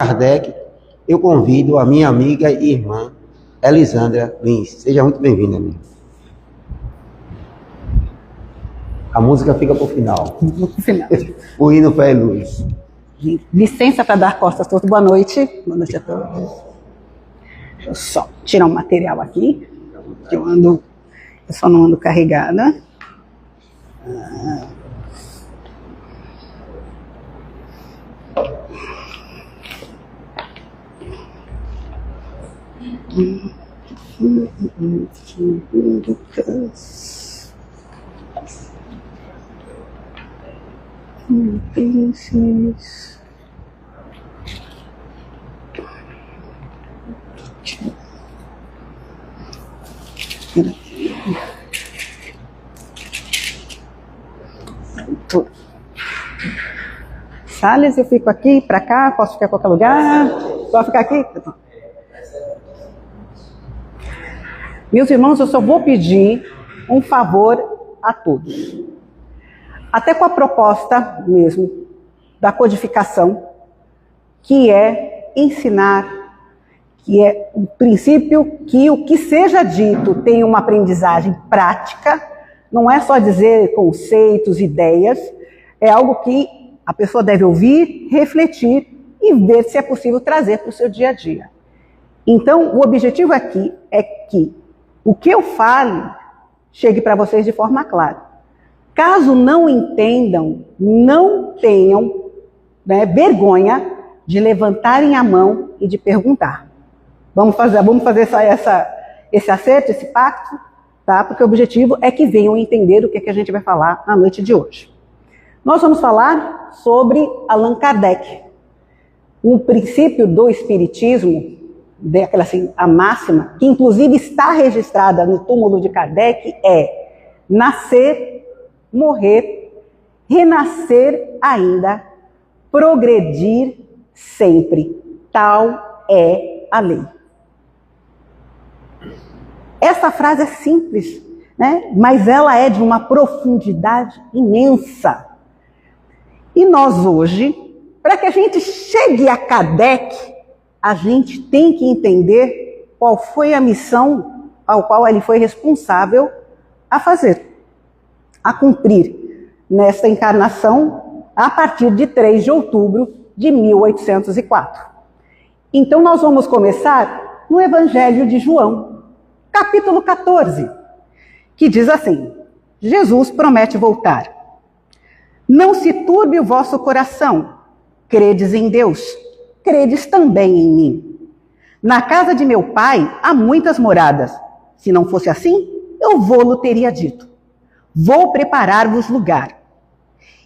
Kardec, eu convido a minha amiga e irmã Elisandra Lins. Seja muito bem-vinda, amiga. A música fica para o final. O hino Fé e Luz. Licença para dar costas a todos. Boa noite. Boa noite a todos. Deixa eu só tirar um material aqui. Eu só não ando carregada. Salles, eu fico aqui, para cá, posso ficar em qualquer lugar? Posso ficar aqui? Meus irmãos, eu só vou pedir um favor a todos. Até com a proposta mesmo da codificação, que é ensinar, que é o princípio que o que seja dito tem uma aprendizagem prática, não é só dizer conceitos, ideias, é algo que a pessoa deve ouvir, refletir e ver se é possível trazer para o seu dia a dia. Então, o objetivo aqui é que o que eu fale chegue para vocês de forma clara. Caso não entendam, não tenham vergonha de levantarem a mão e de perguntar. Vamos fazer esse acerto, esse pacto, tá? Porque o objetivo é que venham entender o que a gente vai falar na noite de hoje. Nós vamos falar sobre Allan Kardec. Um princípio do Espiritismo, a máxima, que inclusive está registrada no túmulo de Kardec, é nascer, morrer, renascer ainda, progredir sempre. Tal é a lei. Essa frase é simples, né? Mas ela é de uma profundidade imensa. E nós hoje, para que a gente chegue a Kardec, a gente tem que entender qual foi a missão ao qual ele foi responsável a fazer, a cumprir nesta encarnação a partir de 3 de outubro de 1804. Então nós vamos começar no Evangelho de João, capítulo 14, que diz assim: Jesus promete voltar. Não se turbe o vosso coração, credes em Deus, credes também em mim. Na casa de meu pai há muitas moradas. Se não fosse assim, eu vou-lo teria dito. Vou preparar-vos lugar.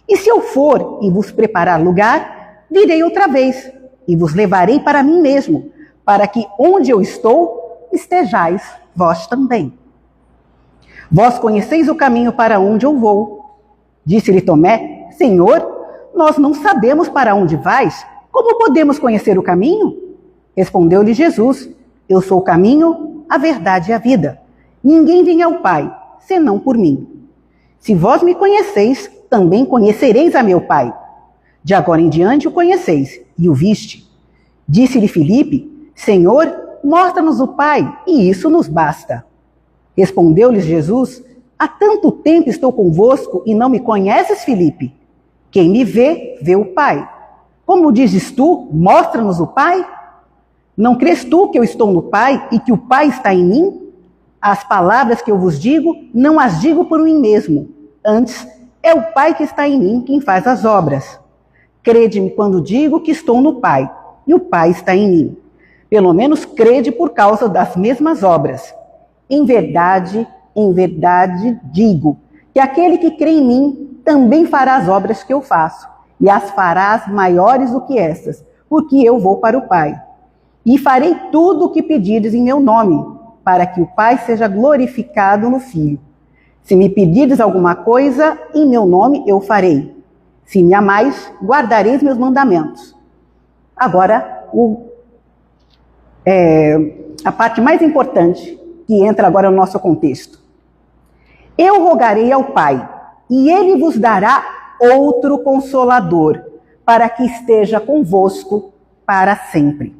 E se eu for e vos preparar lugar, virei outra vez e vos levarei para mim mesmo, para que onde eu estou, estejais vós também. Vós conheceis o caminho para onde eu vou. Disse-lhe Tomé: Senhor, nós não sabemos para onde vais. Como podemos conhecer o caminho? Respondeu-lhe Jesus: Eu sou o caminho, a verdade e a vida. Ninguém vem ao Pai, senão por mim. Se vós me conheceis, também conhecereis a meu Pai. De agora em diante o conheceis, e o viste. Disse-lhe Filipe: Senhor, mostra-nos o Pai, e isso nos basta. Respondeu-lhe Jesus: Há tanto tempo estou convosco e não me conheces, Filipe? Quem me vê, vê o Pai. Como dizes tu, mostra-nos o Pai? Não crês tu que eu estou no Pai e que o Pai está em mim? As palavras que eu vos digo, não as digo por mim mesmo. Antes, é o Pai que está em mim quem faz as obras. Crede-me quando digo que estou no Pai e o Pai está em mim. Pelo menos crede por causa das mesmas obras. Em verdade digo que aquele que crê em mim também fará as obras que eu faço, e as farás maiores do que essas, porque eu vou para o Pai. E farei tudo o que pedirdes em meu nome, para que o Pai seja glorificado no Filho. Se me pedirdes alguma coisa, em meu nome eu farei. Se me amais, guardareis meus mandamentos. Agora, a parte mais importante, que entra agora no nosso contexto. Eu rogarei ao Pai, e ele vos dará outro Consolador, para que esteja convosco para sempre.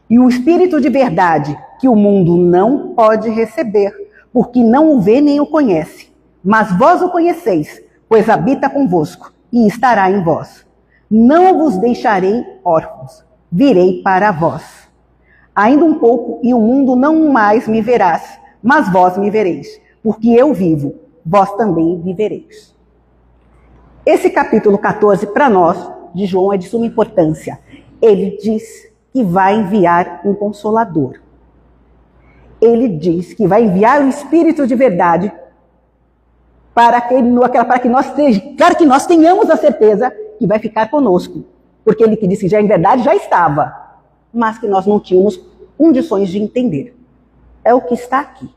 E o Espírito de verdade, que o mundo não pode receber, porque não o vê nem o conhece. Mas vós o conheceis, pois habita convosco e estará em vós. Não vos deixarei órfãos, virei para vós. Ainda um pouco e o mundo não mais me verás, mas vós me vereis, porque eu vivo, vós também vivereis. Esse capítulo 14, para nós, de João, é de suma importância. Ele diz que vai enviar um Consolador. Ele diz que vai enviar o Espírito de verdade para que nós tenhamos a certeza que vai ficar conosco. Porque ele que disse que já em verdade já estava, mas que nós não tínhamos condições de entender. É o que está aqui.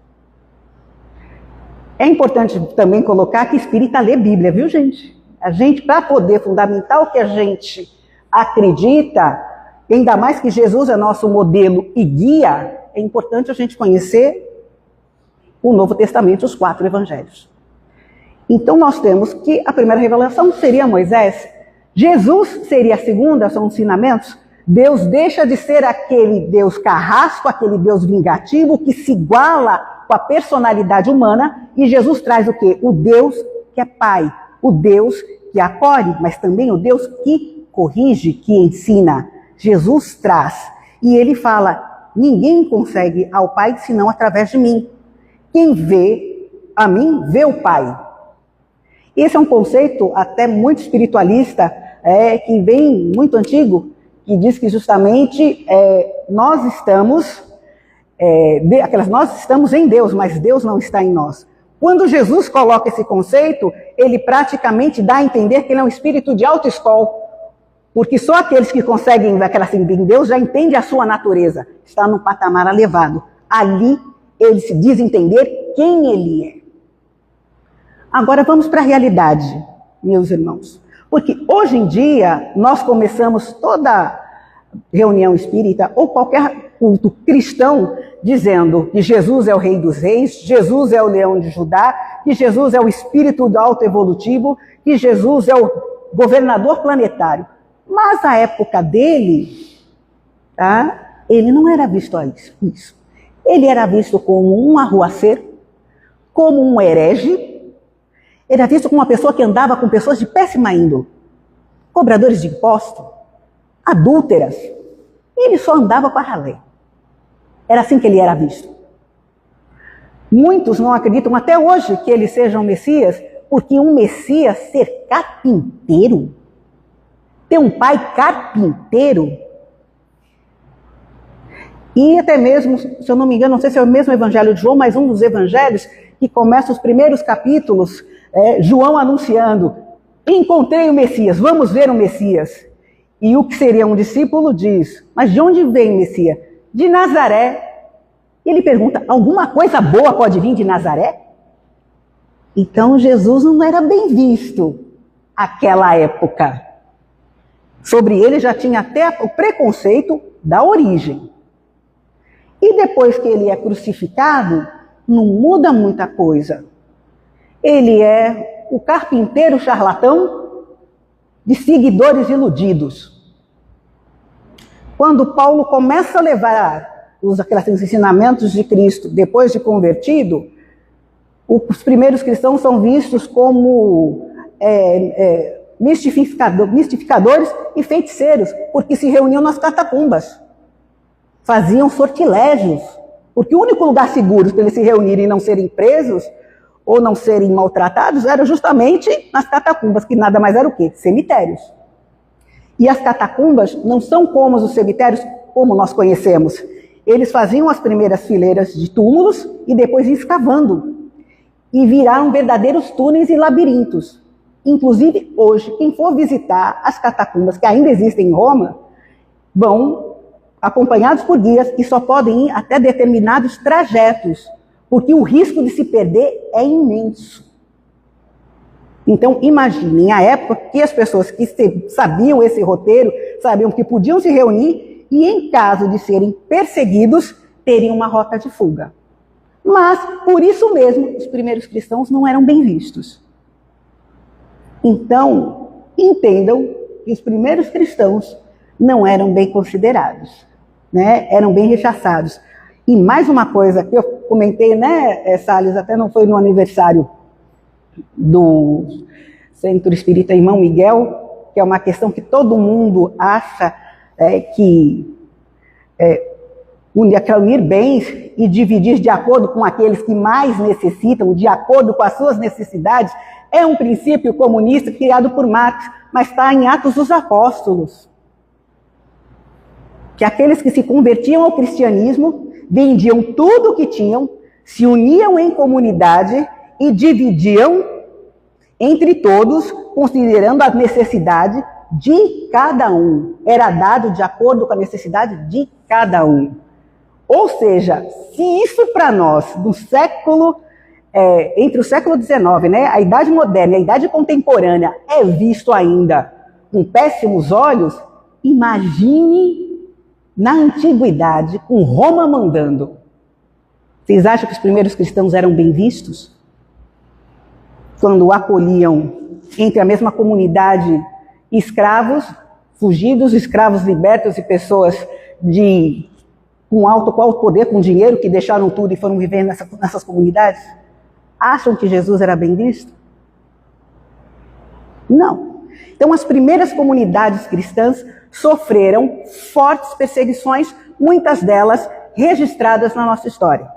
É importante também colocar que espírita lê Bíblia, viu, gente? A gente, para poder fundamentar o que a gente acredita, ainda mais que Jesus é nosso modelo e guia, é importante a gente conhecer o Novo Testamento, os 4 evangelhos. Então nós temos que a primeira revelação seria Moisés, Jesus seria a segunda, são ensinamentos. Deus deixa de ser aquele Deus carrasco, aquele Deus vingativo que se iguala com a personalidade humana, e Jesus traz o quê? O Deus que é Pai, o Deus que acolhe, mas também o Deus que corrige, que ensina. Jesus traz, e ele fala, ninguém consegue ao Pai senão através de mim. Quem vê a mim, vê o Pai. Esse é um conceito até muito espiritualista, que vem muito antigo, que diz que justamente nós estamos em Deus, mas Deus não está em nós. Quando Jesus coloca esse conceito, ele praticamente dá a entender que ele é um espírito de autoescola, porque só aqueles que conseguem ver em Deus já entendem a sua natureza, está num patamar elevado. Ali ele se diz entender quem ele é. Agora vamos para a realidade, meus irmãos. Porque hoje em dia nós começamos toda reunião espírita ou qualquer culto cristão dizendo que Jesus é o Rei dos Reis, Jesus é o Leão de Judá, que Jesus é o Espírito do autoevolutivo, que Jesus é o governador planetário. Mas a época dele, ele não era visto a isso. Ele era visto como um arruaceiro, como um herege, era visto como uma pessoa que andava com pessoas de péssima índole, cobradores de impostos, adúlteras. E ele só andava com a ralé. Era assim que ele era visto. Muitos não acreditam até hoje que ele seja um Messias, porque um Messias ser carpinteiro, ter um pai carpinteiro, e até mesmo, se eu não me engano, não sei se é o mesmo evangelho de João, mas um dos evangelhos que começa os primeiros capítulos, João anunciando, encontrei o Messias, vamos ver o Messias. E o que seria um discípulo diz, mas de onde vem o Messias? De Nazaré. E ele pergunta, alguma coisa boa pode vir de Nazaré? Então Jesus não era bem visto naquela época. Sobre ele já tinha até o preconceito da origem. E depois que ele é crucificado, não muda muita coisa. Ele é o carpinteiro charlatão de seguidores iludidos. Quando Paulo começa a levar aqueles ensinamentos de Cristo depois de convertido, os primeiros cristãos são vistos como mistificadores e feiticeiros, porque se reuniam nas catacumbas, faziam sortilégios, porque o único lugar seguro para eles se reunirem e não serem presos ou não serem maltratados era justamente nas catacumbas, que nada mais era o quê? Cemitérios. E as catacumbas não são como os cemitérios como nós conhecemos. Eles faziam as primeiras fileiras de túmulos e depois iam escavando. E viraram verdadeiros túneis e labirintos. Inclusive, hoje, quem for visitar as catacumbas que ainda existem em Roma, vão acompanhados por guias que só podem ir até determinados trajetos, porque o risco de se perder é imenso. Então, imaginem a época que as pessoas que sabiam esse roteiro, sabiam que podiam se reunir e, em caso de serem perseguidos, teriam uma rota de fuga. Mas, por isso mesmo, os primeiros cristãos não eram bem vistos. Então, entendam que os primeiros cristãos não eram bem considerados, né? Eram bem rechaçados. E mais uma coisa que eu comentei, né, Salles, até não foi no aniversário do Centro Espírita Irmão Miguel, que é uma questão que todo mundo acha que unir bens e dividir de acordo com aqueles que mais necessitam, de acordo com as suas necessidades, é um princípio comunista criado por Marx, mas está em Atos dos Apóstolos. Que aqueles que se convertiam ao cristianismo vendiam tudo o que tinham, se uniam em comunidade e dividiam entre todos, considerando a necessidade de cada um. Era dado de acordo com a necessidade de cada um. Ou seja, se isso para nós, no século, entre o século XIX, né, a Idade Moderna e a Idade Contemporânea, é visto ainda com péssimos olhos, imagine na Antiguidade, com Roma mandando. Vocês acham que os primeiros cristãos eram bem vistos? Quando acolhiam entre a mesma comunidade escravos, fugidos, escravos libertos e pessoas com alto poder, com dinheiro, que deixaram tudo e foram viver nessas comunidades? Acham que Jesus era bem visto? Não. Então, as primeiras comunidades cristãs sofreram fortes perseguições, muitas delas registradas na nossa história.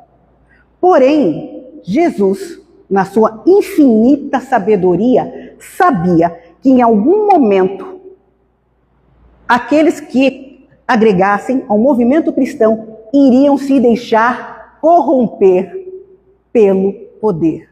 Porém, Jesus, na sua infinita sabedoria, sabia que em algum momento aqueles que agregassem ao movimento cristão iriam se deixar corromper pelo poder.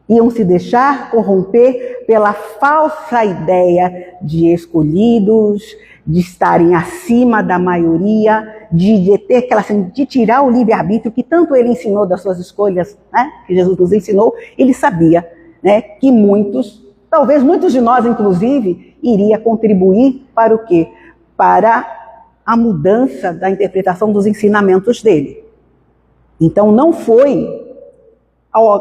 Iam se deixar corromper pela falsa ideia de escolhidos, de estarem acima da maioria, de ter de tirar o livre-arbítrio que tanto ele ensinou das suas escolhas, né? Que Jesus nos ensinou. Ele sabia, né, que muitos, talvez muitos de nós inclusive, iria contribuir para o quê? Para a mudança da interpretação dos ensinamentos dele. Então não foi ao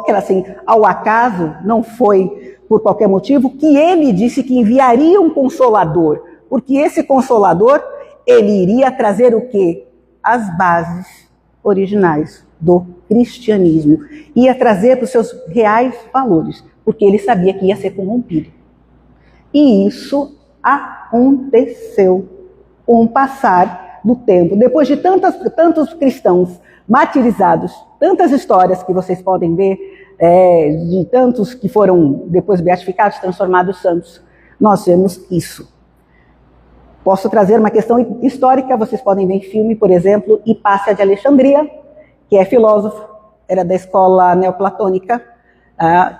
acaso, não foi por qualquer motivo que ele disse que enviaria um consolador, porque esse consolador, ele iria trazer o quê? As bases originais do cristianismo, ia trazer para os seus reais valores, porque ele sabia que ia ser corrompido. E isso aconteceu com o passar do tempo. Depois de tantos cristãos martirizados, tantas histórias que vocês podem ver, de tantos que foram depois beatificados, transformados santos, nós vemos isso. Posso trazer uma questão histórica, vocês podem ver em filme, por exemplo, Hipácia de Alexandria, que é filósofo, era da escola neoplatônica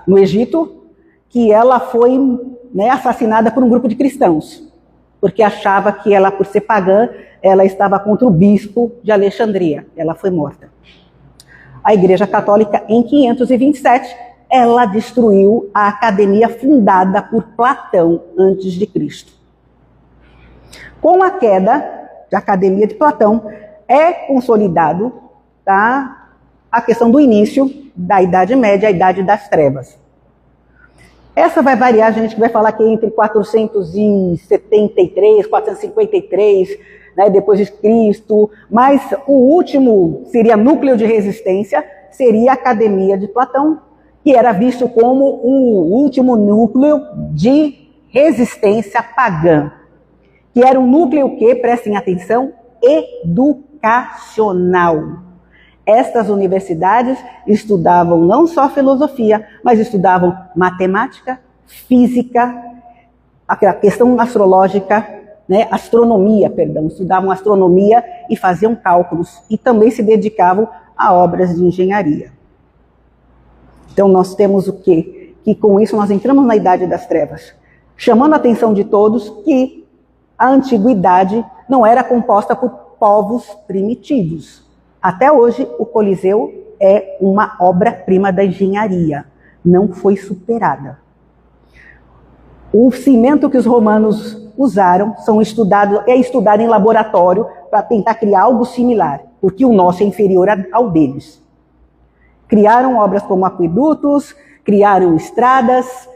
no Egito, que ela foi, né, assassinada por um grupo de cristãos, porque achava que ela, por ser pagã, ela estava contra o bispo de Alexandria. Ela foi morta. A Igreja Católica, em 527, ela destruiu a academia fundada por Platão antes de Cristo. Com a queda da academia de Platão, é consolidado, tá, a questão do início da Idade Média, a Idade das Trevas. Essa vai variar, a gente vai falar que entre 473, 453, né, depois de Cristo, mas o último seria núcleo de resistência, seria a Academia de Platão, que era visto como o último núcleo de resistência pagã, que era um núcleo que, prestem atenção, educacional. Estas universidades estudavam não só filosofia, mas estudavam matemática, física, a questão astrológica, né, estudavam astronomia e faziam cálculos, e também se dedicavam a obras de engenharia. Então nós temos o quê? Que com isso nós entramos na Idade das Trevas, chamando a atenção de todos que a antiguidade não era composta por povos primitivos. Até hoje, o Coliseu é uma obra-prima da engenharia, não foi superada. O cimento que os romanos usaram é estudado em laboratório para tentar criar algo similar, porque o nosso é inferior ao deles. Criaram obras como aquedutos, criaram estradas,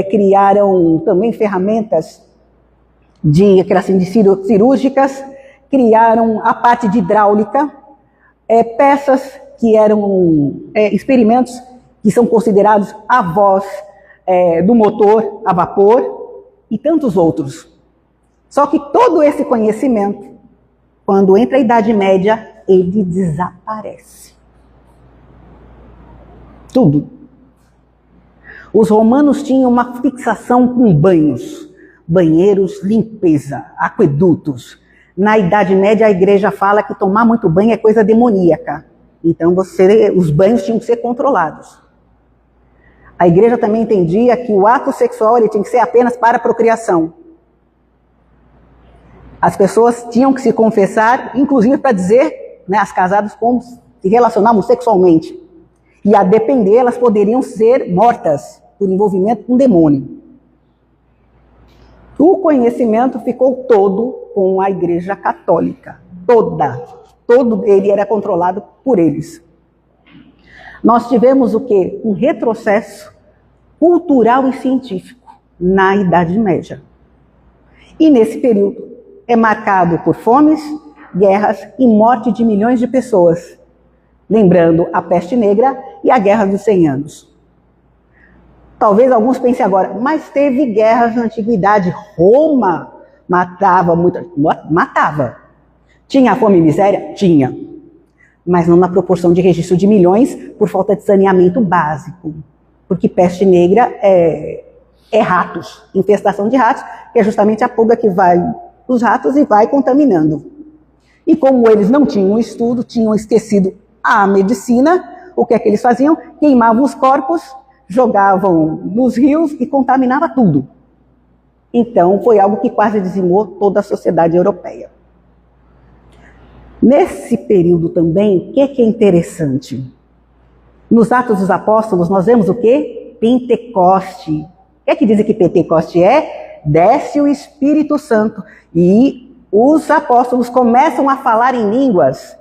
criaram também ferramentas cirúrgicas, criaram a parte de hidráulica, peças que eram experimentos que são considerados avós do motor a vapor e tantos outros. Só que todo esse conhecimento, quando entra a Idade Média, ele desaparece. Tudo. Os romanos tinham uma fixação com banhos, banheiros, limpeza, aquedutos. Na Idade Média, a igreja fala que tomar muito banho é coisa demoníaca. Então, os banhos tinham que ser controlados. A igreja também entendia que o ato sexual ele tinha que ser apenas para a procriação. As pessoas tinham que se confessar, inclusive para dizer, né, as casadas, como se relacionavam sexualmente. E a depender, elas poderiam ser mortas por envolvimento com o demônio. O conhecimento ficou todo com a Igreja Católica. Todo ele era controlado por eles. Nós tivemos o quê? Um retrocesso cultural e científico na Idade Média. E nesse período é marcado por fomes, guerras e morte de milhões de pessoas. Lembrando a peste negra e a Guerra dos 100 Anos. Talvez alguns pensem agora, mas teve guerras na antiguidade. Roma matava. Tinha fome e miséria? Tinha. Mas não na proporção de registro de milhões por falta de saneamento básico. Porque peste negra é ratos, infestação de ratos, que é justamente a pulga que vai os ratos e vai contaminando. E como eles não tinham estudo, tinham esquecido a medicina, o que é que eles faziam? Queimavam os corpos, jogavam nos rios e contaminava tudo. Então foi algo que quase dizimou toda a sociedade europeia. Nesse período também, o que é interessante? Nos Atos dos Apóstolos nós vemos o quê? Pentecoste. O que dizem que Pentecoste é? Desce o Espírito Santo e os apóstolos começam a falar em línguas.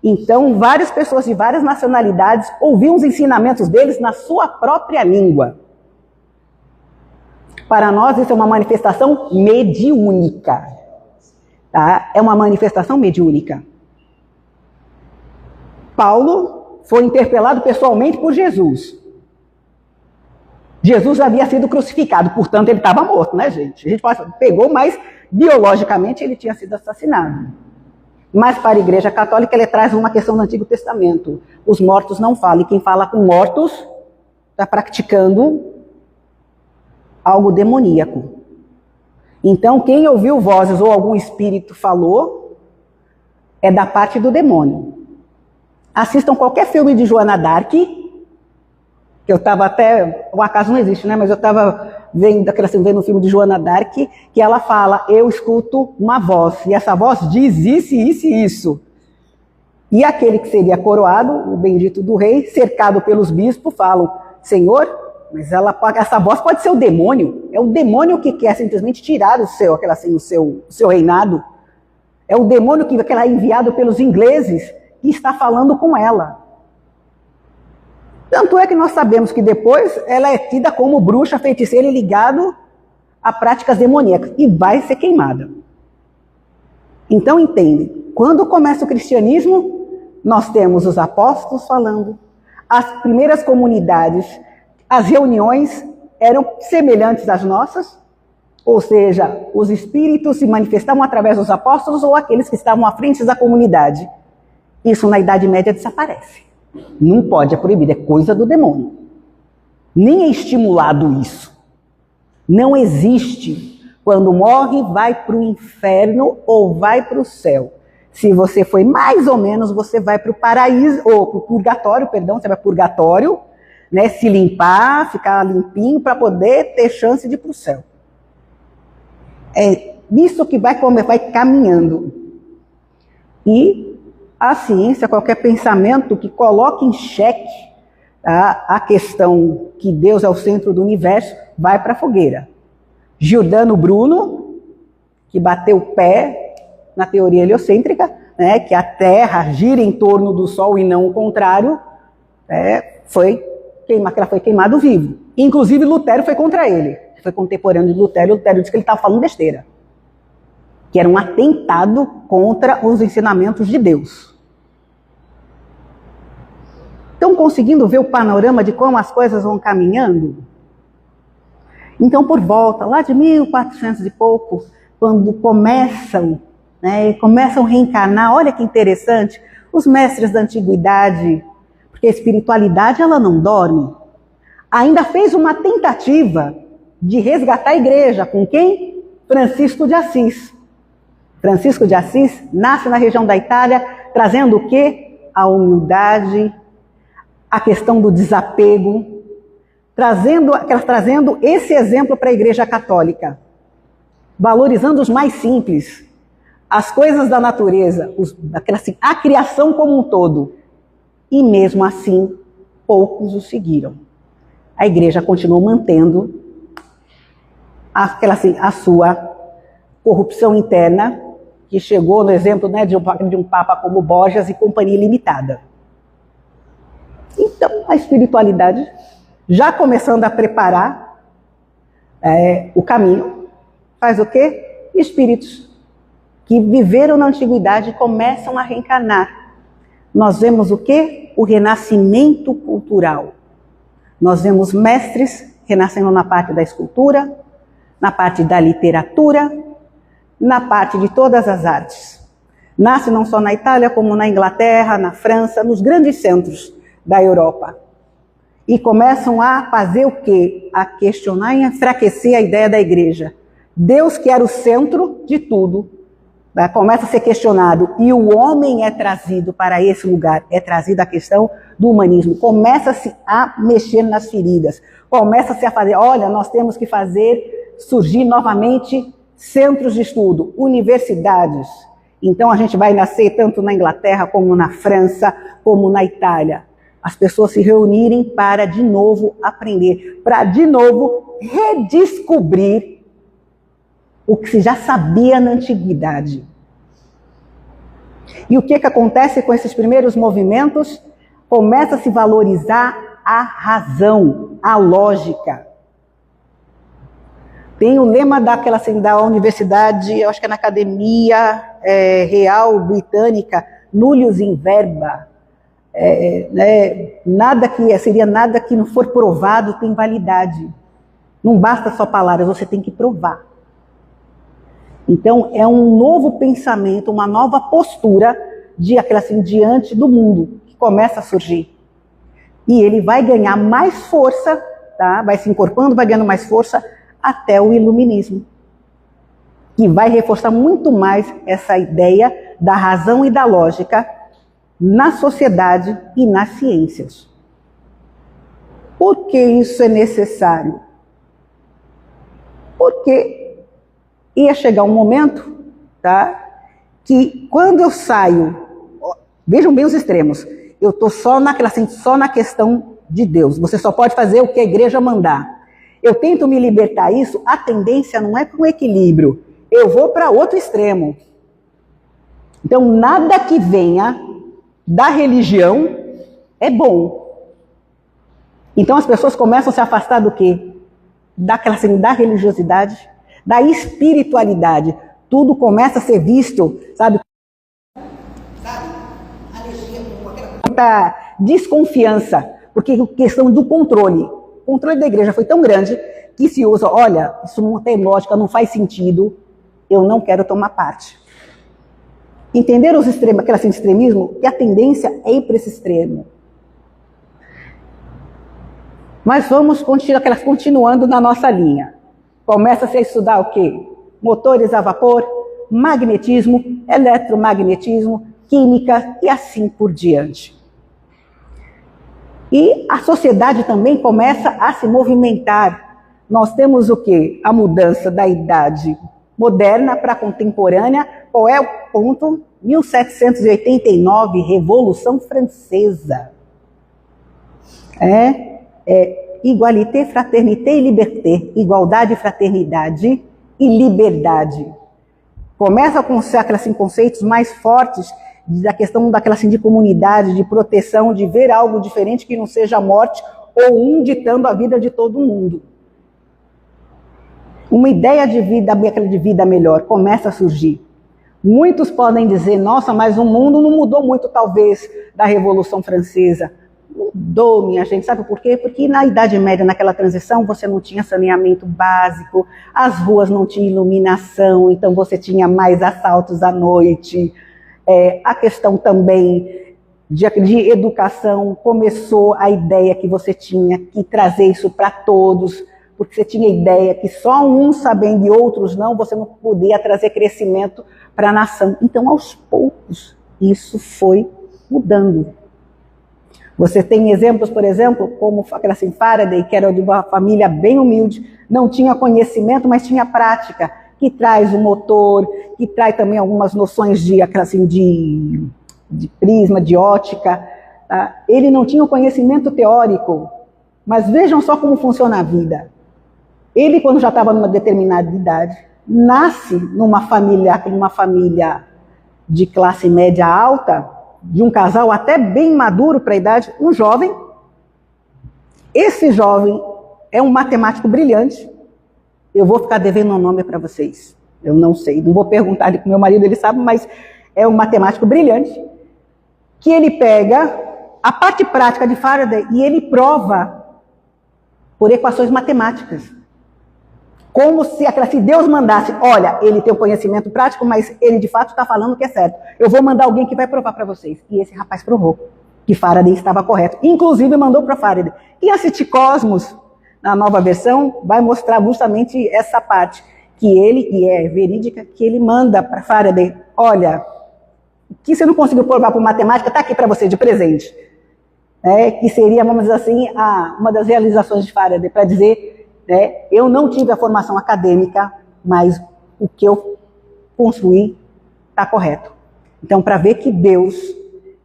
Então, várias pessoas de várias nacionalidades ouviam os ensinamentos deles na sua própria língua. Para nós, isso é uma manifestação mediúnica. Tá? É uma manifestação mediúnica. Paulo foi interpelado pessoalmente por Jesus. Jesus havia sido crucificado, portanto ele estava morto, né, gente? A gente pegou, mas biologicamente ele tinha sido assassinado. Mas para a Igreja Católica ele traz uma questão do Antigo Testamento. Os mortos não falam, e quem fala com mortos está praticando algo demoníaco. Então quem ouviu vozes ou algum espírito falou é da parte do demônio. Assistam qualquer filme de Joana d'Arc, que eu estava até, o acaso não existe, né? Mas eu estava vendo o filme de Joana d'Arc, que ela fala, eu escuto uma voz, e essa voz diz isso, isso e isso. E aquele que seria coroado, o bendito do rei, cercado pelos bispos, falam, Senhor, mas essa voz pode ser o demônio, é o demônio que quer simplesmente tirar o seu reinado, é o demônio que é enviado pelos ingleses, que está falando com ela. Tanto é que nós sabemos que depois ela é tida como bruxa, feiticeira e ligado a práticas demoníacas e vai ser queimada. Então entendem, quando começa o cristianismo, nós temos os apóstolos falando, as primeiras comunidades, as reuniões eram semelhantes às nossas, ou seja, os espíritos se manifestavam através dos apóstolos ou aqueles que estavam à frente da comunidade. Isso na Idade Média desaparece. Não pode, é proibido, é coisa do demônio. Nem é estimulado isso. Não existe. Quando morre, vai para o inferno ou vai para o céu. Se você foi mais ou menos, você vai para o paraíso, ou para o purgatório, perdão, você vai para o purgatório, né, se limpar, ficar limpinho para poder ter chance de ir para o céu. É isso que vai caminhando. E a ciência, qualquer pensamento que coloque em xeque a questão que Deus é o centro do universo, vai para a fogueira. Giordano Bruno, que bateu o pé na teoria heliocêntrica, né, que a Terra gira em torno do Sol e não o contrário, foi queimado vivo. Inclusive Lutero foi contra ele. Foi contemporâneo de Lutero, e Lutero disse que ele estava falando besteira. que era um atentado contra os ensinamentos de Deus. Estão conseguindo ver o panorama de como as coisas vão caminhando? Então, por volta, lá de 1400 e pouco, quando começam a reencarnar, olha que interessante, os mestres da antiguidade, porque a espiritualidade ela não dorme, ainda fez uma tentativa de resgatar a igreja. Com quem? Francisco de Assis. Francisco de Assis nasce na região da Itália, trazendo o quê? A humildade, a questão do desapego, trazendo esse exemplo para a Igreja Católica, valorizando os mais simples, as coisas da natureza, a criação como um todo. E mesmo assim, poucos o seguiram. A Igreja continuou mantendo a sua corrupção interna, que chegou no exemplo de um Papa como Borgias e Companhia Limitada. Então, a espiritualidade, já começando a preparar o caminho, faz o quê? Espíritos que viveram na antiguidade começam a reencarnar. Nós vemos o quê? O renascimento cultural. Nós vemos mestres renascendo na parte da escultura, na parte da literatura, na parte de todas as artes. Nasce não só na Itália, como na Inglaterra, na França, nos grandes centros da Europa. E começam a fazer o quê? A questionar e enfraquecer a ideia da igreja. Deus, que era o centro de tudo, começa a ser questionado, e o homem é trazido para esse lugar, é trazida a questão do humanismo. Começa-se a mexer nas feridas, começa-se a fazer, olha, nós temos que fazer surgir novamente centros de estudo, universidades. Então a gente vai nascer tanto na Inglaterra, como na França, como na Itália. As pessoas se reunirem para de novo aprender, para de novo redescobrir o que se já sabia na antiguidade. E o que acontece com esses primeiros movimentos? Começa a se valorizar a razão, a lógica. Tem o lema da universidade, eu acho que é na Academia Real Britânica, nullius in verba. Nada que não for provado tem validade. Não basta só palavras, você tem que provar. Então, é um novo pensamento, uma nova postura diante do mundo que começa a surgir. E ele vai ganhar mais força, tá? Vai se incorporando, vai ganhando mais força até o iluminismo. Que vai reforçar muito mais essa ideia da razão e da lógica na sociedade e nas ciências. Por que isso é necessário? Porque ia chegar um momento, tá, que quando eu saio, vejam bem os extremos, eu estou só na questão de Deus, você só pode fazer o que a igreja mandar. Eu tento me libertar disso, a tendência não é para um equilíbrio, eu vou para outro extremo. Então, nada que venha da religião é bom. Então, as pessoas começam a se afastar do quê? Da religiosidade, da espiritualidade. Tudo começa a ser visto, sabe? Muita desconfiança, porque a questão do controle. O controle da igreja foi tão grande que se usa, olha, isso não tem lógica, não faz sentido, eu não quero tomar parte. Entenderam os extremos, aquele extremismo? Que a tendência é ir para esse extremo. Mas vamos continuando na nossa linha. Começa-se a estudar o quê? Motores a vapor, magnetismo, eletromagnetismo, química e assim por diante. E a sociedade também começa a se movimentar. Nós temos o quê? A mudança da idade moderna para a contemporânea. Qual é o ponto? 1789, Revolução Francesa. Igualité, fraternité e liberté. Igualdade, fraternidade e liberdade. Começa com conceitos mais fortes da questão de comunidade, de proteção, de ver algo diferente que não seja a morte ou um ditando a vida de todo mundo. Uma ideia de vida melhor começa a surgir. Muitos podem dizer, nossa, mas o mundo não mudou muito, talvez, da Revolução Francesa. Mudou, minha gente, sabe por quê? Porque na Idade Média, naquela transição, você não tinha saneamento básico, as ruas não tinham iluminação, então você tinha mais assaltos à noite. A questão também de educação, começou a ideia que você tinha que trazer isso para todos, porque você tinha a ideia que só uns sabendo e outros não, você não podia trazer crescimento para a nação. Então, aos poucos, isso foi mudando. Você tem exemplos, por exemplo, como assim, Faraday, que era de uma família bem humilde, não tinha conhecimento, mas tinha prática, que traz o motor, que traz também algumas noções assim, de prisma, de ótica. Tá? Ele não tinha o conhecimento teórico, mas vejam só como funciona a vida. Ele, quando já estava numa determinada idade, nasce numa família de classe média alta, de um casal até bem maduro para a idade, um jovem. Esse jovem é um matemático brilhante. Eu vou ficar devendo um nome para vocês. Eu não sei, não vou perguntar ali para o meu marido, ele sabe, mas é um matemático brilhante, que ele pega a parte prática de Faraday e ele prova por equações matemáticas. Como se Deus mandasse, olha, ele tem o conhecimento prático, mas ele de fato está falando que é certo. Eu vou mandar alguém que vai provar para vocês. E esse rapaz provou que Faraday estava correto. Inclusive mandou para Faraday. E assistir Cosmos, na nova versão, vai mostrar justamente essa parte, que ele, e é verídica, que ele manda para Faraday, olha, o que você não conseguiu provar por matemática, está aqui para você de presente. Que seria, vamos dizer assim, uma das realizações de Faraday, para dizer... eu não tive a formação acadêmica, mas o que eu construí está correto. Então, para ver que Deus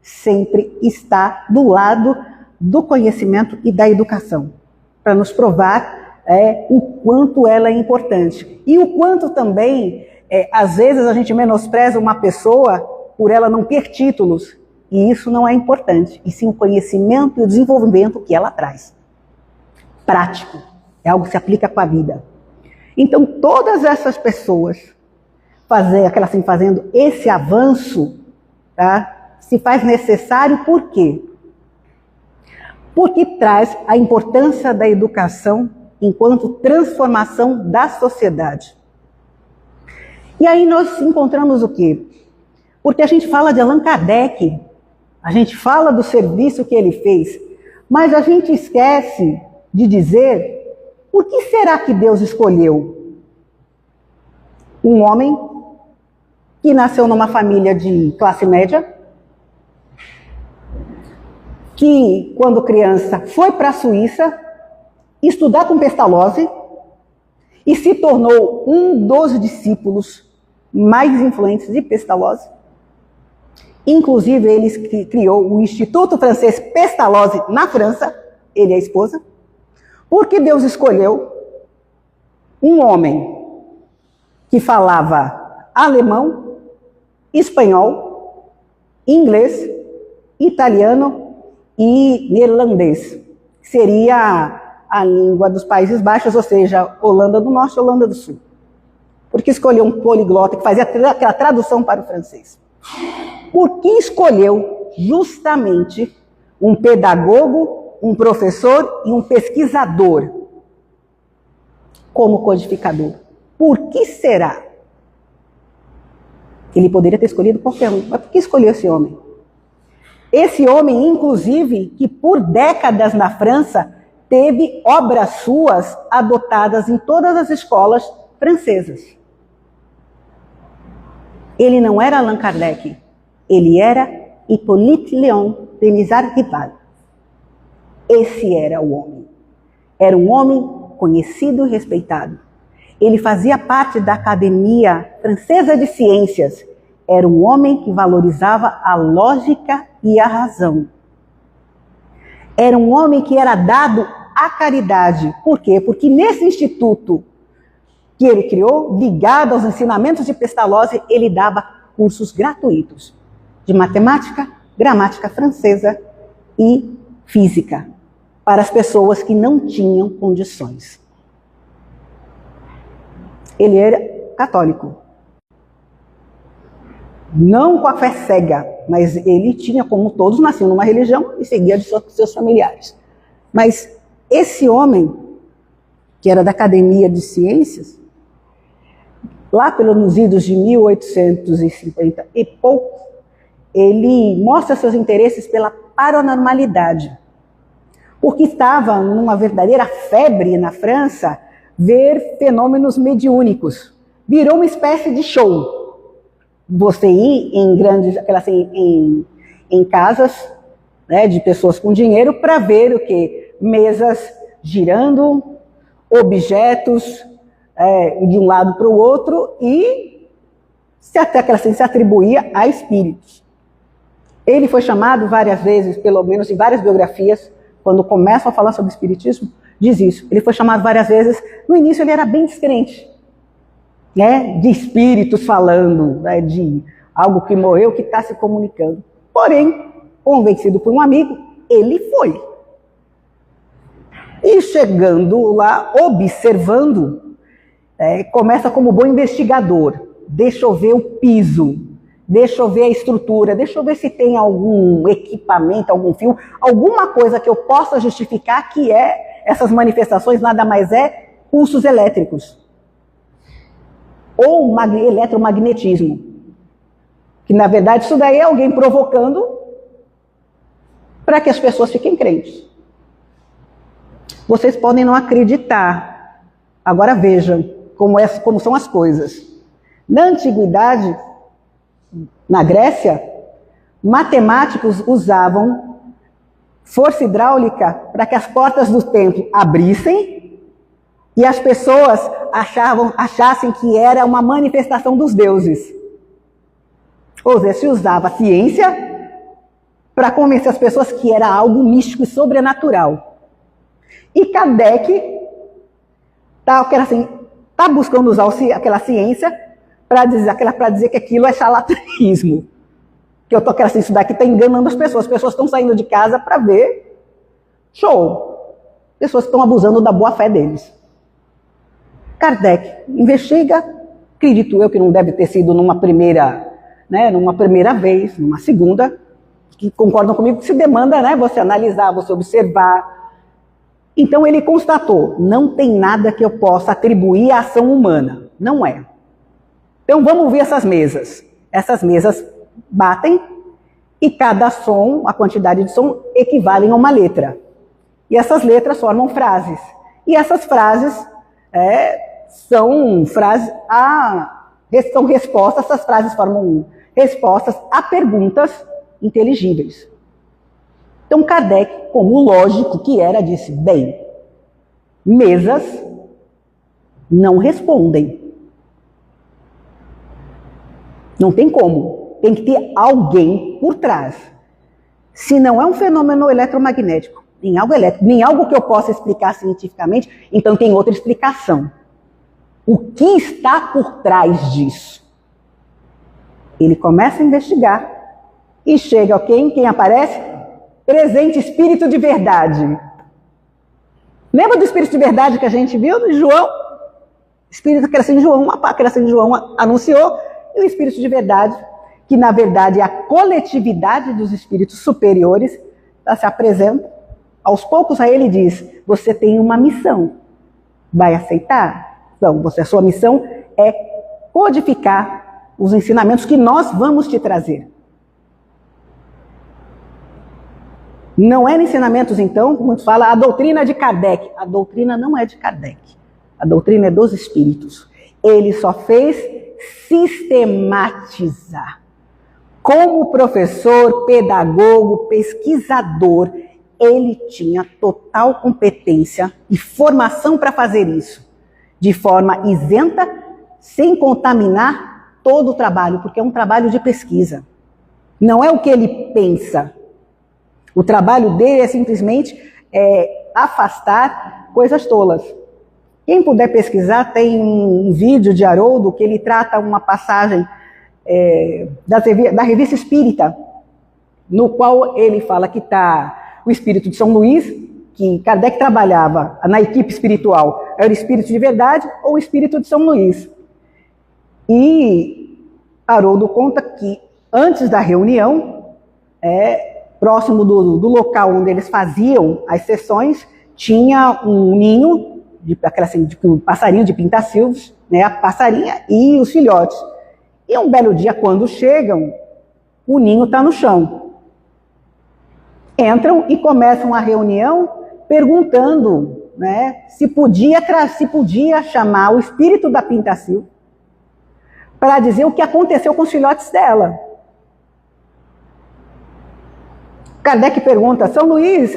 sempre está do lado do conhecimento e da educação, para nos provar o quanto ela é importante. E o quanto também, às vezes, a gente menospreza uma pessoa por ela não ter títulos, e isso não é importante, e sim o conhecimento e o desenvolvimento que ela traz. Prático. É algo que se aplica com a vida. Então, todas essas pessoas fazendo esse avanço, tá, se faz necessário por quê? Porque traz a importância da educação enquanto transformação da sociedade. E aí nós encontramos o quê? Porque a gente fala de Allan Kardec, a gente fala do serviço que ele fez, mas a gente esquece de dizer... Por que será que Deus escolheu um homem que nasceu numa família de classe média, que, quando criança, foi para a Suíça estudar com Pestalozzi e se tornou um dos discípulos mais influentes de Pestalozzi? Inclusive, ele criou o Instituto Francês Pestalozzi na França, ele e a esposa. Porque Deus escolheu um homem que falava alemão, espanhol, inglês, italiano e neerlandês. Seria a língua dos Países Baixos, ou seja, Holanda do Norte e Holanda do Sul. Porque escolheu um poliglota que fazia aquela tradução para o francês. Por que escolheu justamente um pedagogo, um professor e um pesquisador como codificador? Por que será? Ele poderia ter escolhido qualquer um, mas por que escolheu esse homem? Esse homem, inclusive, que por décadas na França teve obras suas adotadas em todas as escolas francesas. Ele não era Allan Kardec, ele era Hippolyte Léon Denisard Rival. Esse era o homem. Era um homem conhecido e respeitado. Ele fazia parte da Academia Francesa de Ciências. Era um homem que valorizava a lógica e a razão. Era um homem que era dado à caridade. Por quê? Porque nesse instituto que ele criou, ligado aos ensinamentos de Pestalozzi, ele dava cursos gratuitos de matemática, gramática francesa e física para as pessoas que não tinham condições. Ele era católico. Não com a fé cega, mas ele tinha, como todos, nasciam numa religião e seguia de seus familiares. Mas esse homem, que era da Academia de Ciências, lá pelos idos de 1850 e pouco, ele mostra seus interesses pela paranormalidade, porque estava numa verdadeira febre na França ver fenômenos mediúnicos. Virou uma espécie de show. Você ir em grandes, em casas, né, de pessoas com dinheiro para ver o quê? Mesas girando, objetos de um lado para o outro e se atribuía a espíritos. Ele foi chamado várias vezes, pelo menos em várias biografias, quando começam a falar sobre espiritismo, diz isso. Ele foi chamado várias vezes. No início ele era bem descrente, né, de espíritos falando, né, de algo que morreu, que está se comunicando. Porém, convencido por um amigo, ele foi. E chegando lá, observando, começa como bom investigador. Deixa eu ver o piso, deixa eu ver a estrutura, deixa eu ver se tem algum equipamento, algum fio, alguma coisa que eu possa justificar que essas manifestações nada mais pulsos elétricos. Ou eletromagnetismo. Que na verdade isso daí é alguém provocando para que as pessoas fiquem crentes. Vocês podem não acreditar. Agora vejam como são as coisas. Na antiguidade, na Grécia, matemáticos usavam força hidráulica para que as portas do templo abrissem e as pessoas achassem que era uma manifestação dos deuses. Ou seja, se usava a ciência para convencer as pessoas que era algo místico e sobrenatural. E Kardec está buscando usar aquela ciência para dizer que aquilo é charlatanismo. Que isso daqui está enganando as pessoas estão saindo de casa para ver show. Pessoas estão abusando da boa fé deles. Kardec investiga, acredito eu que não deve ter sido numa primeira vez, numa segunda, que concordam comigo que se demanda, né, você analisar, você observar. Então ele constatou, não tem nada que eu possa atribuir à ação humana, não é. Então vamos ver essas mesas. Essas mesas batem e cada som, a quantidade de som, equivalem a uma letra. E essas letras formam frases. E essas frases são respostas, essas frases formam respostas a perguntas inteligíveis. Então Kardec, como lógico que era, disse, bem, mesas não respondem. Não tem como. Tem que ter alguém por trás. Se não é um fenômeno eletromagnético, nem algo elétrico, nem algo que eu possa explicar cientificamente, então tem outra explicação. O que está por trás disso? Ele começa a investigar e chega a quem aparece? Presente espírito de verdade. Lembra do espírito de verdade que a gente viu no João? Espírito que era assim de João, a criação de João anunciou, e o espírito de verdade, que na verdade é a coletividade dos espíritos superiores, se apresenta. Aos poucos a ele diz, você tem uma missão, vai aceitar? Então, a sua missão é codificar os ensinamentos que nós vamos te trazer. Não é ensinamentos, então, como muitos falam, a doutrina de Kardec. A doutrina não é de Kardec. A doutrina é dos espíritos. Ele só fez sistematizar. Como professor, pedagogo, pesquisador, ele tinha total competência e formação para fazer isso. De forma isenta, sem contaminar todo o trabalho, porque é um trabalho de pesquisa. Não é o que ele pensa. O trabalho dele é simplesmente afastar coisas tolas. Quem puder pesquisar, tem um vídeo de Haroldo que ele trata uma passagem da Revista Espírita, no qual ele fala que está o espírito de São Luís, que Kardec trabalhava na equipe espiritual, era o espírito de verdade ou o espírito de São Luís. E Haroldo conta que antes da reunião, próximo do local onde eles faziam as sessões, tinha um ninho, um passarinho de pinta-silvos, né, a passarinha e os filhotes. E um belo dia, quando chegam, o ninho está no chão. Entram e começam a reunião perguntando, né, se podia chamar o espírito da pinta-silva para dizer o que aconteceu com os filhotes dela. Kardec pergunta, São Luís,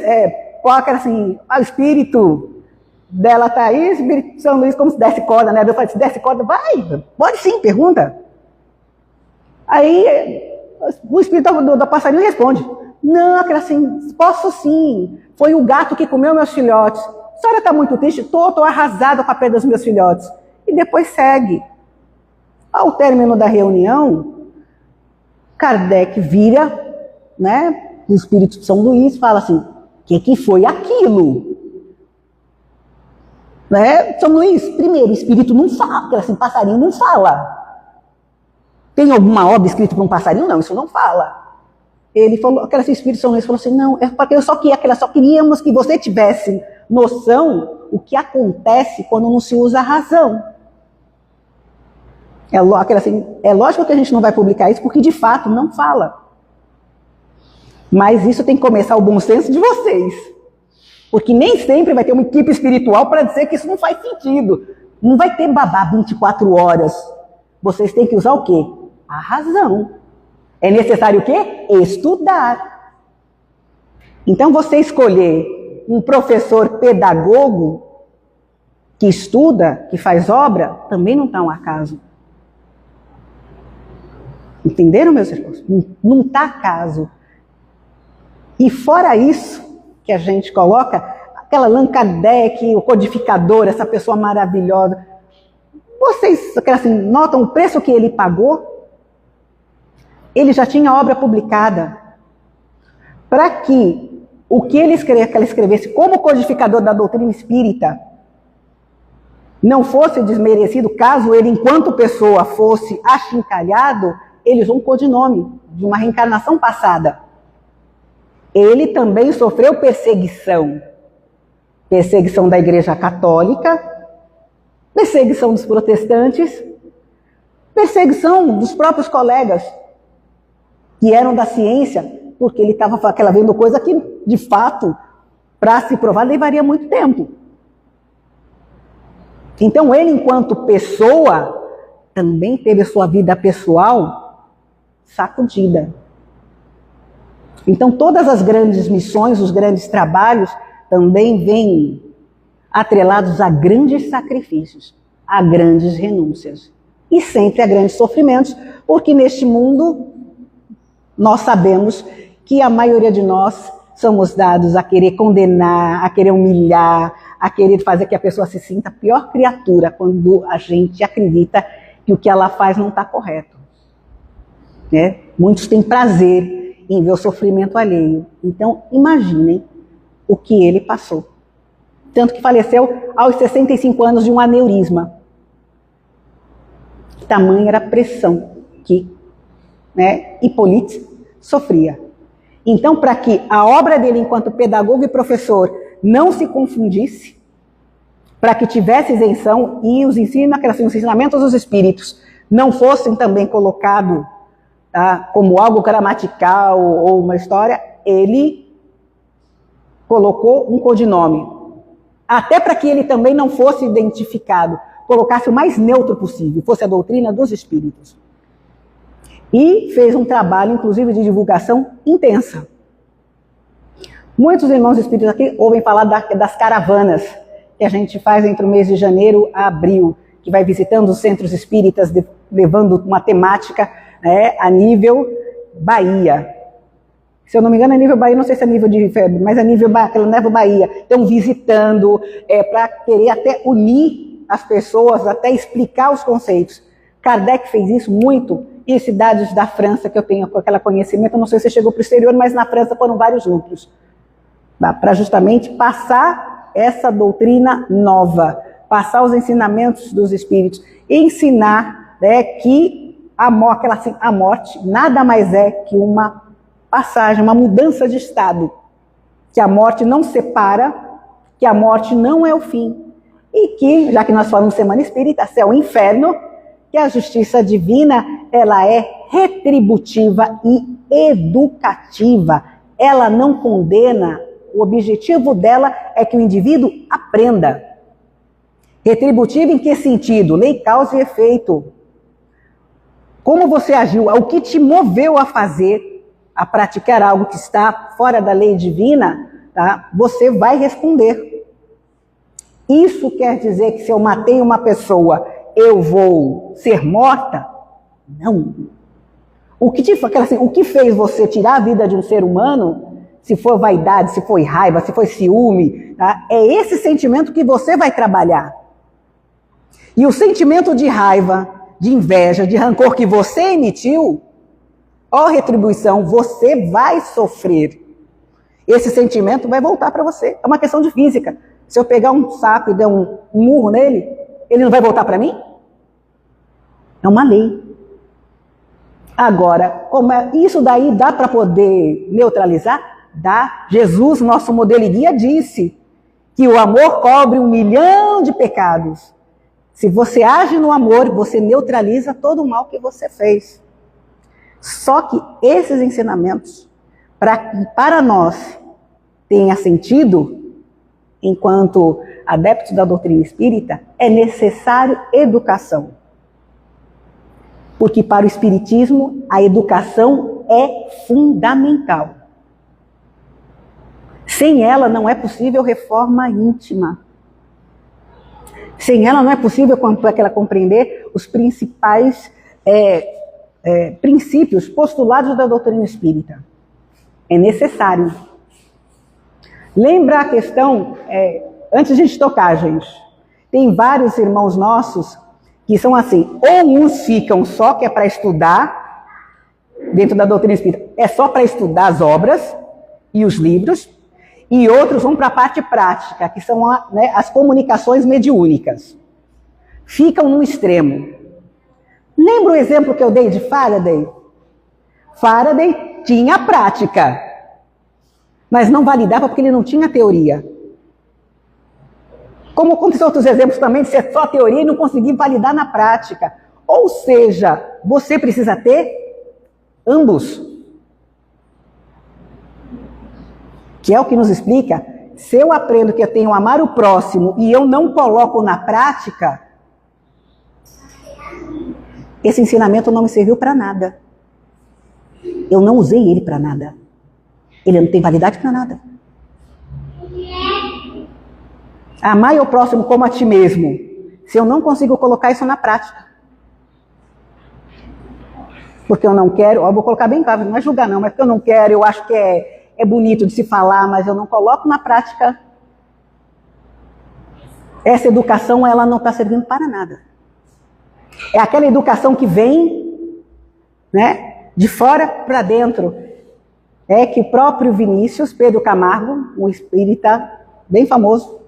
qual era assim, o espírito dela está aí, o espírito de São Luís como se desse corda, né? Eu falei, se desse corda, vai, pode sim, pergunta. Aí o espírito da passarinho responde, não, aquela assim, posso sim, foi o gato que comeu meus filhotes. A senhora está muito triste? Estou arrasada com a perda dos meus filhotes. E depois segue. Ao término da reunião, Kardec vira, né, o espírito de São Luís, fala assim, o que foi aquilo? Né? São Luís, primeiro, o espírito não fala, assim, passarinho não fala. Tem alguma obra escrita para um passarinho? Não, isso não fala. Ele falou, aquele espírito de São Luís falou assim, não, é porque só queríamos que você tivesse noção o que acontece quando não se usa a razão. É lógico que a gente não vai publicar isso, porque de fato não fala. Mas isso tem que começar o bom senso de vocês. Porque nem sempre vai ter uma equipe espiritual para dizer que isso não faz sentido. Não vai ter babá 24 horas. Vocês têm que usar o quê? A razão. É necessário o quê? Estudar. Então você escolher um professor pedagogo que estuda, que faz obra, também não está um acaso. Entenderam, meus irmãos? Não está acaso. E fora isso, que a gente coloca, aquela Allan Kardec, o codificador, essa pessoa maravilhosa, vocês assim, notam o preço que ele pagou? Ele já tinha obra publicada. Para que o que ele escrevesse como codificador da doutrina espírita não fosse desmerecido, caso ele, enquanto pessoa, fosse achincalhado, ele usou um codinome de uma reencarnação passada. Ele também sofreu perseguição. Perseguição da Igreja Católica, perseguição dos protestantes, perseguição dos próprios colegas que eram da ciência, porque ele estava vendo coisa que, de fato, para se provar, levaria muito tempo. Então, ele, enquanto pessoa, também teve sua vida pessoal sacudida. Então, todas as grandes missões, os grandes trabalhos, também vêm atrelados a grandes sacrifícios, a grandes renúncias e sempre a grandes sofrimentos, porque neste mundo nós sabemos que a maioria de nós somos dados a querer condenar, a querer humilhar, a querer fazer que a pessoa se sinta a pior criatura quando a gente acredita que o que ela faz não está correto. Né? Muitos têm prazer em ver o sofrimento alheio. Então, imaginem o que ele passou. Tanto que faleceu aos 65 anos de um aneurisma. Tamanha era a pressão que, né, Hippolyte sofria. Então, para que a obra dele enquanto pedagogo e professor não se confundisse, para que tivesse isenção e os ensinamentos dos espíritos não fossem também colocados, tá, como algo gramatical ou uma história, ele colocou um codinome. Até para que ele também não fosse identificado, colocasse o mais neutro possível, fosse a doutrina dos espíritos. E fez um trabalho, inclusive, de divulgação intensa. Muitos irmãos espíritos aqui ouvem falar das caravanas que a gente faz entre o mês de janeiro a abril, que vai visitando os centros espíritas, levando uma temática, né, a nível Bahia. Se eu não me engano, é nível Bahia, não sei se é nível de febre, mas é nível Bahia. Então, visitando, para querer até unir as pessoas, até explicar os conceitos. Kardec fez isso muito em cidades da França, que eu tenho aquele conhecimento, eu não sei se chegou para o exterior, mas na França foram vários núcleos, para justamente passar essa doutrina nova, passar os ensinamentos dos espíritos, ensinar, né, que a morte nada mais é que uma passagem, uma mudança de estado. Que a morte não separa, que a morte não é o fim. E que, já que nós falamos Semana Espírita, céu e inferno, que a justiça divina, ela é retributiva e educativa. Ela não condena, o objetivo dela é que o indivíduo aprenda. Retributiva em que sentido? Lei, causa e efeito. Como você agiu, o que te moveu a fazer, a praticar algo que está fora da lei divina, tá? Você vai responder. Isso quer dizer que se eu matei uma pessoa, eu vou ser morta? Não. O que fez você tirar a vida de um ser humano, se for vaidade, se foi raiva, se foi ciúme, tá? É esse sentimento que você vai trabalhar. E o sentimento de raiva, de inveja, de rancor que você emitiu, ó retribuição, você vai sofrer. Esse sentimento vai voltar para você. É uma questão de física. Se eu pegar um saco e der um murro nele, ele não vai voltar para mim? É uma lei. Agora, isso daí dá para poder neutralizar? Dá. Jesus, nosso modelo e guia, disse que o amor cobre 1 milhão de pecados. Se você age no amor, você neutraliza todo o mal que você fez. Só que esses ensinamentos, para que para nós tenha sentido, enquanto adeptos da doutrina espírita, é necessário educação. Porque para o espiritismo, a educação é fundamental. Sem ela não é possível reforma íntima. Sem ela não é possível ela compreender os principais princípios, postulados da doutrina espírita. É necessário. Lembra a questão, antes de a gente tocar, gente, tem vários irmãos nossos que são assim, ou uns ficam só que é para estudar, dentro da doutrina espírita, é só para estudar as obras e os livros, e outros vão para a parte prática, que são as comunicações mediúnicas. Ficam no extremo. Lembra o exemplo que eu dei de Faraday? Faraday tinha prática, mas não validava porque ele não tinha teoria. Como aconteceu outros exemplos também de ser só teoria e não conseguir validar na prática. Ou seja, você precisa ter ambos. Que é o que nos explica, se eu aprendo que eu tenho que amar o próximo e eu não coloco na prática, esse ensinamento não me serviu para nada. Eu não usei ele para nada. Ele não tem validade para nada. Amar o próximo como a ti mesmo, se eu não consigo colocar isso na prática. Porque eu não quero, eu vou colocar bem claro, não é julgar não, mas porque eu não quero, eu acho que é bonito de se falar, mas eu não coloco na prática. Essa educação, ela não está servindo para nada. É aquela educação que vem, né, de fora para dentro. É que o próprio Vinícius, Pedro Camargo, um espírita bem famoso,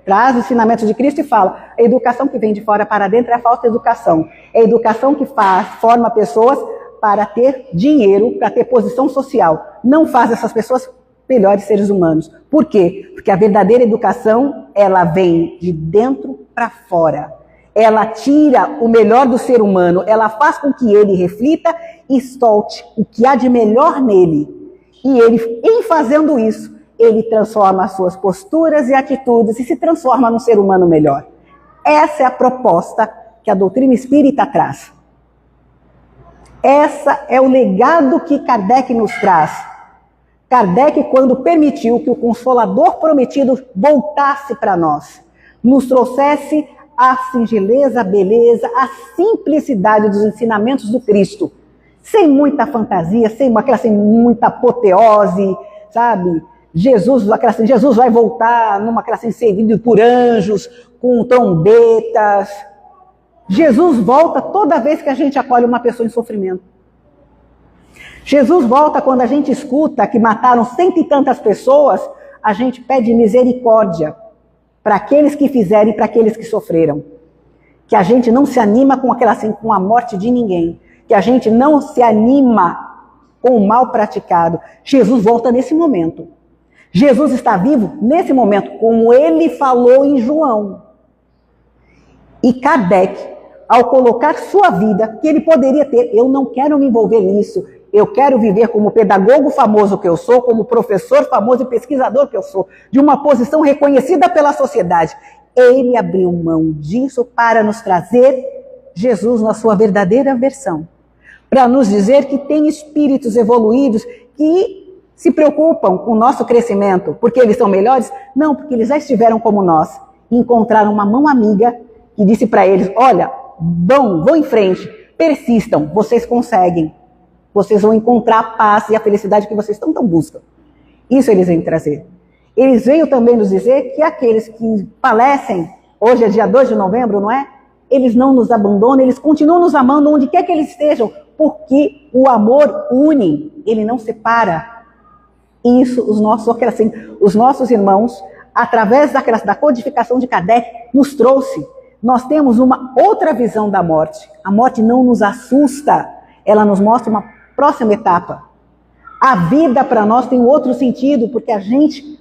traz os ensinamentos de Cristo e fala, a educação que vem de fora para dentro é a falsa educação. É a educação que forma pessoas para ter dinheiro, para ter posição social. Não faz essas pessoas melhores seres humanos. Por quê? Porque a verdadeira educação, ela vem de dentro para fora. Ela tira o melhor do ser humano, ela faz com que ele reflita e solte o que há de melhor nele. E ele, em fazendo isso, ele transforma as suas posturas e atitudes e se transforma num ser humano melhor. Essa é a proposta que a doutrina espírita traz. Essa é o legado que Kardec nos traz. Kardec, quando permitiu que o Consolador prometido voltasse para nós, nos trouxesse a singeleza, a beleza, a simplicidade dos ensinamentos do Cristo, sem muita fantasia, sem muita apoteose, sabe? Jesus vai voltar numa classe servido por anjos, com trombetas. Jesus volta toda vez que a gente acolhe uma pessoa em sofrimento. Jesus volta quando a gente escuta que mataram 100 e tantas pessoas, a gente pede misericórdia para aqueles que fizeram e para aqueles que sofreram. Que a gente não se anima com a morte de ninguém. que a gente não se anima com o mal praticado, Jesus volta nesse momento. Jesus está vivo nesse momento, como ele falou em João. E Kardec, ao colocar sua vida, que ele poderia ter, eu não quero me envolver nisso, eu quero viver como pedagogo famoso que eu sou, como professor famoso e pesquisador que eu sou, de uma posição reconhecida pela sociedade. Ele abriu mão disso para nos trazer Jesus na sua verdadeira versão. Para nos dizer que tem espíritos evoluídos que se preocupam com o nosso crescimento, porque eles são melhores? Não, porque eles já estiveram como nós. Encontraram uma mão amiga que disse para eles, olha, vão em frente, persistam, vocês conseguem. Vocês vão encontrar a paz e a felicidade que vocês tanto buscam. Isso eles vêm trazer. Eles veio também nos dizer que aqueles que falecem, hoje é dia 2 de novembro, não é? Eles não nos abandonam, eles continuam nos amando onde quer que eles estejam, porque o amor une, ele não separa. Isso os nossos irmãos, através da codificação de Kardec, nos trouxe. Nós temos uma outra visão da morte. A morte não nos assusta, ela nos mostra uma próxima etapa. A vida para nós tem outro sentido, porque a gente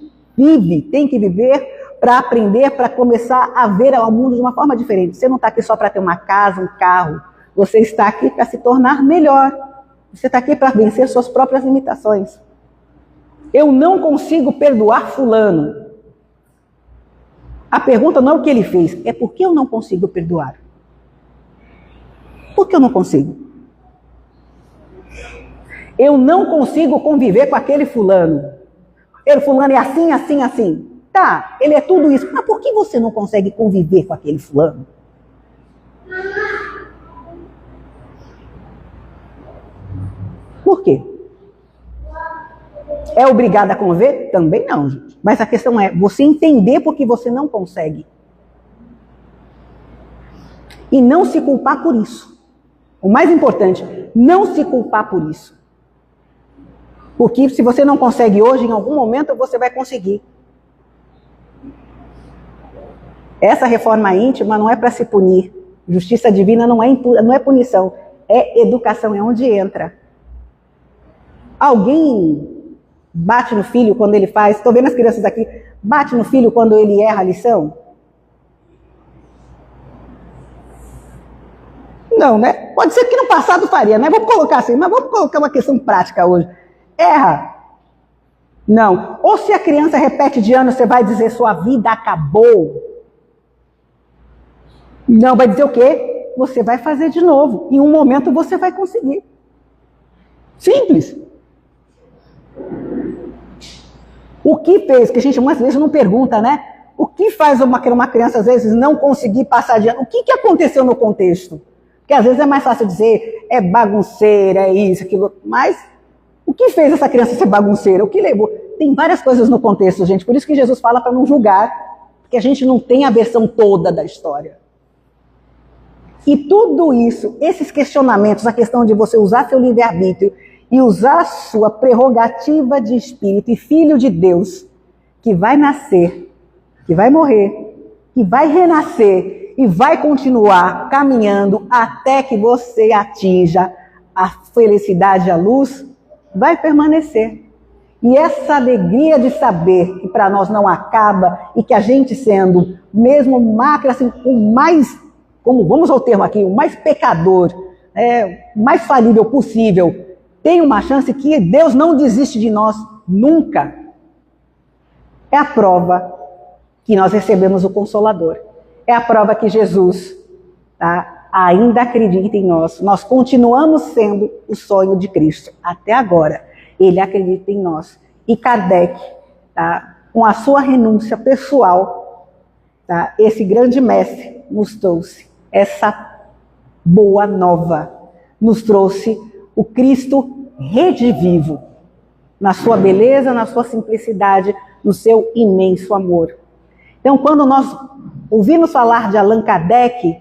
tem que viver para aprender, para começar a ver o mundo de uma forma diferente. Você não está aqui só para ter uma casa, um carro. Você está aqui para se tornar melhor. Você está aqui para vencer suas próprias limitações. Eu não consigo perdoar fulano. A pergunta não é o que ele fez, é por que eu não consigo perdoar. Por que eu não consigo? Eu não consigo conviver com aquele fulano. Ele fulano é assim, assim, assim. Tá, ele é tudo isso. Mas por que você não consegue conviver com aquele fulano? Por quê? É obrigado a conviver? Também não, gente. Mas a questão é você entender por que você não consegue. E não se culpar por isso. O mais importante, não se culpar por isso. Porque se você não consegue hoje, em algum momento você vai conseguir. Essa reforma íntima não é para se punir. Justiça divina não é punição, é educação, é onde entra. Alguém bate no filho quando ele faz, estou vendo as crianças aqui, bate no filho quando ele erra a lição? Não, né? Pode ser que no passado faria, né? Vamos colocar assim, mas vamos colocar uma questão prática hoje. Erra. Não. Ou se a criança repete de ano, você vai dizer sua vida acabou. Não, vai dizer o quê? Você vai fazer de novo. Em um momento você vai conseguir. Simples. O que fez, que a gente muitas vezes não pergunta, né? O que faz uma criança às vezes não conseguir passar de ano? O que aconteceu no contexto? Porque às vezes é mais fácil dizer, é bagunceira, é isso, aquilo. Mas o que fez essa criança ser bagunceira? O que levou? Tem várias coisas no contexto, gente. Por isso que Jesus fala para não julgar, porque a gente não tem a versão toda da história. E tudo isso, esses questionamentos, a questão de você usar seu livre-arbítrio e usar a sua prerrogativa de espírito e filho de Deus, que vai nascer, que vai morrer, que vai renascer e vai continuar caminhando até que você atinja a felicidade, a luz, vai permanecer. E essa alegria de saber que para nós não acaba e que a gente sendo mesmo máquina, assim, o mais, como vamos ao termo aqui, o mais pecador, o mais falível possível, tem uma chance que Deus não desiste de nós nunca. É a prova que nós recebemos o Consolador. É a prova que Jesus ainda acredita em nós. Nós continuamos sendo o sonho de Cristo. Até agora, Ele acredita em nós. E Kardec, com a sua renúncia pessoal, esse grande mestre nos trouxe essa boa nova. Nos trouxe o Cristo redivivo, na sua beleza, na sua simplicidade, no seu imenso amor. Então, quando nós ouvimos falar de Allan Kardec,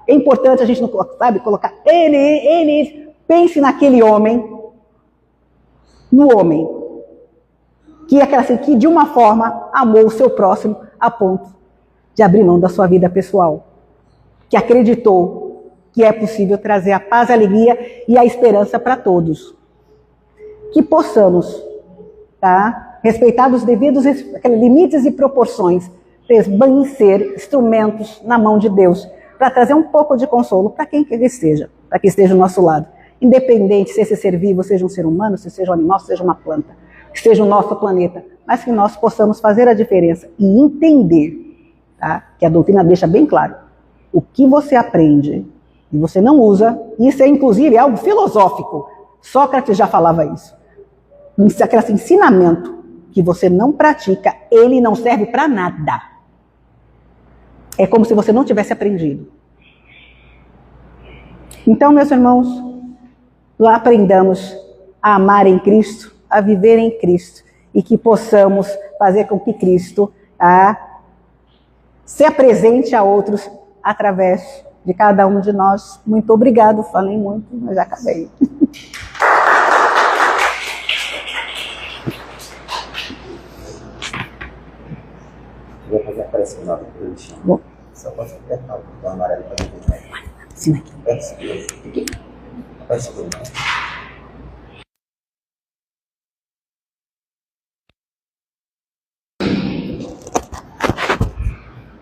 é importante a gente não colocar ele, pense naquele homem, no homem, que é aquela assim, que de uma forma amou o seu próximo a ponto de abrir mão da sua vida pessoal, que acreditou que é possível trazer a paz, a alegria e a esperança para todos. Que possamos, tá, respeitar os devidos limites e proporções, ser instrumentos na mão de Deus, para trazer um pouco de consolo para quem quer que esteja, para que esteja ao nosso lado. Independente se esse ser vivo seja um ser humano, se seja um animal, se seja uma planta, que seja o nosso planeta, mas que nós possamos fazer a diferença e entender, tá, que a doutrina deixa bem claro, o que você aprende e você não usa, isso é inclusive algo filosófico, Sócrates já falava isso, aquele ensinamento que você não pratica, ele não serve para nada. É como se você não tivesse aprendido. Então, meus irmãos, aprendamos a amar em Cristo, a viver em Cristo, e que possamos fazer com que Cristo se apresente a outros através de cada um de nós. Muito obrigado, falei muito, mas já acabei. Vou fazer a pressão lá do chão. Bom. Só posso apertar o botão amarelo para ver. Sim, aqui.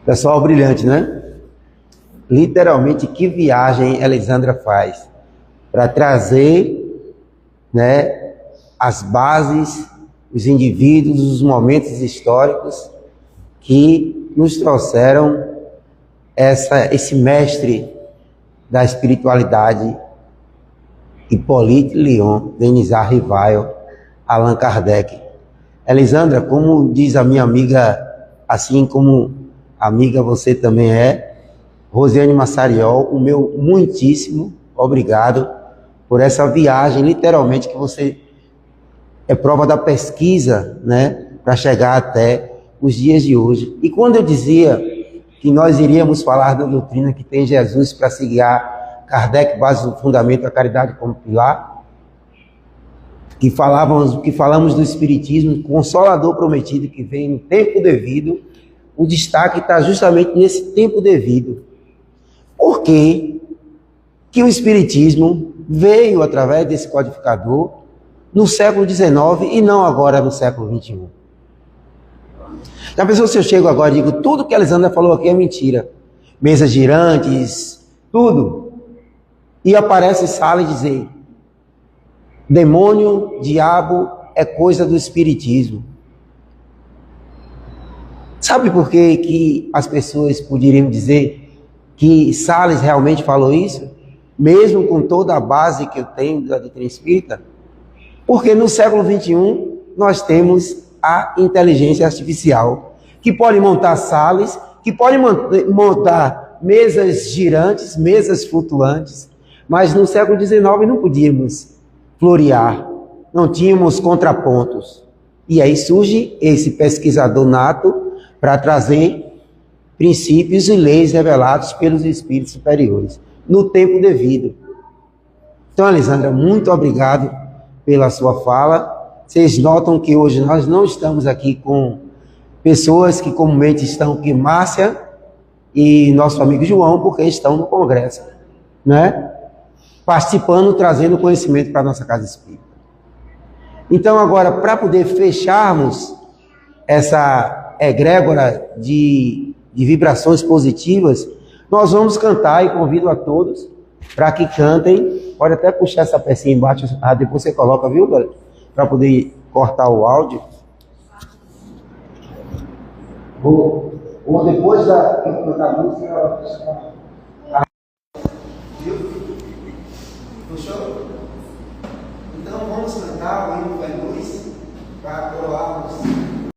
Pessoal brilhante, né? Literalmente, que viagem Elisandra faz para trazer, né, as bases, os indivíduos, os momentos históricos que nos trouxeram esse mestre da espiritualidade, Hippolyte Lyon, Denisard Rivail, Allan Kardec. Elisandra, como diz a minha amiga, assim como amiga você também é, Rosiane Massariol, o meu muitíssimo obrigado por essa viagem, literalmente, que você é prova da pesquisa, né, para chegar até os dias de hoje. E quando eu dizia que nós iríamos falar da doutrina que tem Jesus para se guiar, Kardec, base do fundamento da caridade como pilar, que falamos do Espiritismo, Consolador prometido que vem no tempo devido, o destaque está justamente nesse tempo devido. Por que que o Espiritismo veio através desse codificador no século XIX e não agora no século XXI? Já pensou se eu chego agora e digo tudo que a Elisandra falou aqui é mentira? Mesas girantes, tudo. E aparece Sala e dizer: demônio, diabo é coisa do Espiritismo. Sabe por que as pessoas poderiam dizer que Sales realmente falou isso? Mesmo com toda a base que eu tenho da doutrina espírita? Porque no século XXI nós temos a inteligência artificial, que pode montar salas, que pode montar mesas girantes, mesas flutuantes, mas no século XIX não podíamos florear, não tínhamos contrapontos. E aí surge esse pesquisador nato para trazer princípios e leis revelados pelos espíritos superiores, no tempo devido. Então, Elisandra, muito obrigado pela sua fala. Vocês notam que hoje nós não estamos aqui com pessoas que comumente estão aqui, Márcia e nosso amigo João, porque estão no congresso, né? Participando, trazendo conhecimento para a nossa casa espírita. Então, agora, para poder fecharmos essa egrégora de vibrações positivas, nós vamos cantar e convido a todos para que cantem. Pode até puxar essa pecinha embaixo, depois você coloca, viu, galera? Para poder cortar o áudio. Ou depois da cantar a música, ela vai. Viu? Puxou? Então vamos cantar o hino da luz para coroarmos.